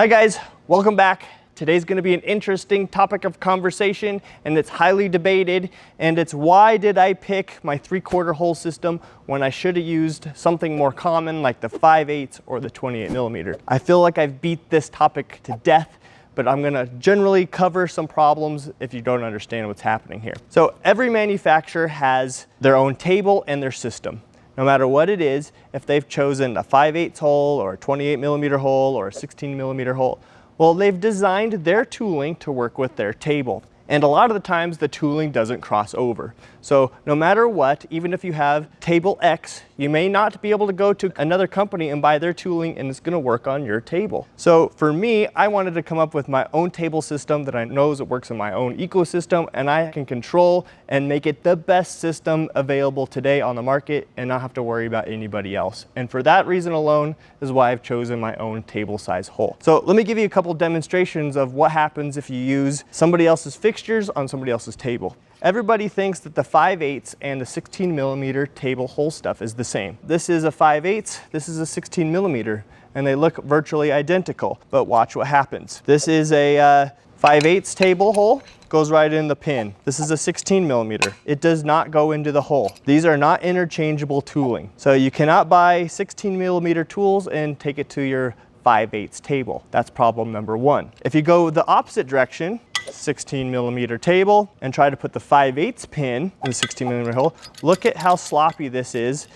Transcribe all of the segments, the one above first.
Hi guys, welcome back. Today's going to be an interesting topic of conversation, and it's highly debated, and it's why did I pick my 3/4 hole system when I should have used something more common like the 5/8 or the 28mm. I feel like I've beat this topic to death, but I'm going to generally cover some problems if you don't understand what's happening here. So every manufacturer has their own table and their system. No matter what it is, if they've chosen a 5/8 hole or a 28mm hole or a 16mm hole, well, they've designed their tooling to work with their table. And a lot of the times the tooling doesn't cross over. So no matter what, even if you have table X, you may not be able to go to another company and buy their tooling and it's gonna work on your table. So for me, I wanted to come up with my own table system that I know it works in my own ecosystem, and I can control and make it the best system available today on the market and not have to worry about anybody else. And for that reason alone is why I've chosen my own table size hole. So let me give you a couple demonstrations of what happens if you use somebody else's fixtures on somebody else's table. Everybody thinks that the 5/8 and the 16mm table hole stuff is the same. This is a 5/8, this is a 16mm, and they look virtually identical. But watch what happens. This is a 5/8 table hole, goes right in the pin. This is a 16mm. It does not go into the hole. These are not interchangeable tooling. So you cannot buy 16mm tools and take it to your 5/8 table. That's problem number one. If you go the opposite direction, 16mm table, and try to put the 5/8 pin in the 16mm hole, look at how sloppy this is.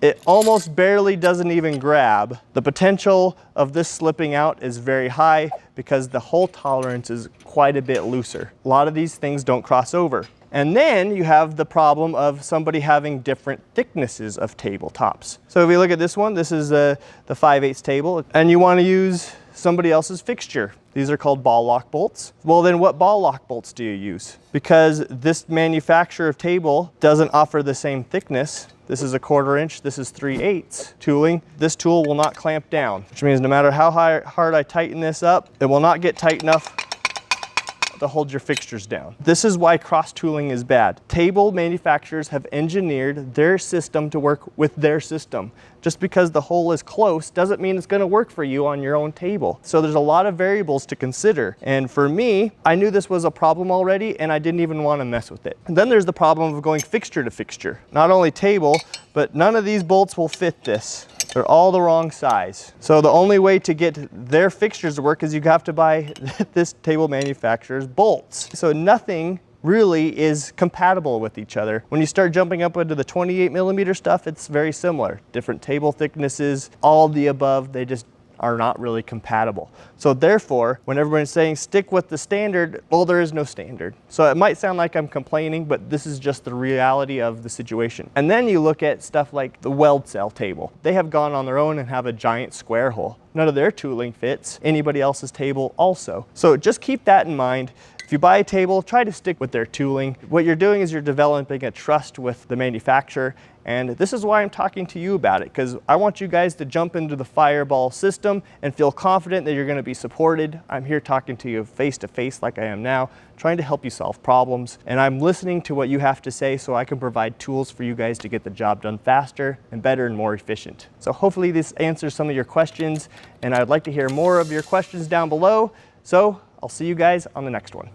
It almost barely doesn't even grab. The potential of this slipping out is very high because the hole tolerance is quite a bit looser. A lot of these things don't cross over. And then you have the problem of somebody having different thicknesses of tabletops. So if we look at this one, this is the 5/8 table, and you want to use somebody else's fixture. These are called ball lock bolts. Well, then what ball lock bolts do you use? Because this manufacturer of table doesn't offer the same thickness. This is a 1/4 inch, this is 3/8 tooling. This tool will not clamp down, which means no matter how hard I tighten this up, it will not get tight enough to hold your fixtures down. This is why cross tooling is bad. Table manufacturers have engineered their system to work with their system. Just because the hole is close doesn't mean it's going to work for you on your own table. So there's a lot of variables to consider. And for me, I knew this was a problem already and I didn't even want to mess with it. And then there's the problem of going fixture to fixture. Not only table, but none of these bolts will fit this. They're all the wrong size. So the only way to get their fixtures to work is you have to buy this table manufacturer's bolts. So nothing really is compatible with each other. When you start jumping up into the 28mm stuff, it's very similar. Different table thicknesses, all the above, they just are not really compatible. So therefore, when everyone's saying stick with the standard, well, there is no standard. So it might sound like I'm complaining, but this is just the reality of the situation. And then you look at stuff like the weld cell table. They have gone on their own and have a giant square hole. None of their tooling fits anybody else's table also. So just keep that in mind. If you buy a table, try to stick with their tooling. What you're doing is you're developing a trust with the manufacturer, and this is why I'm talking to you about it, because I want you guys to jump into the Fireball system and feel confident that you're going to be supported. I'm here talking to you face to face like I am now, trying to help you solve problems, and I'm listening to what you have to say so I can provide tools for you guys to get the job done faster and better and more efficient. So hopefully this answers some of your questions, and I'd like to hear more of your questions down below. So I'll see you guys on the next one.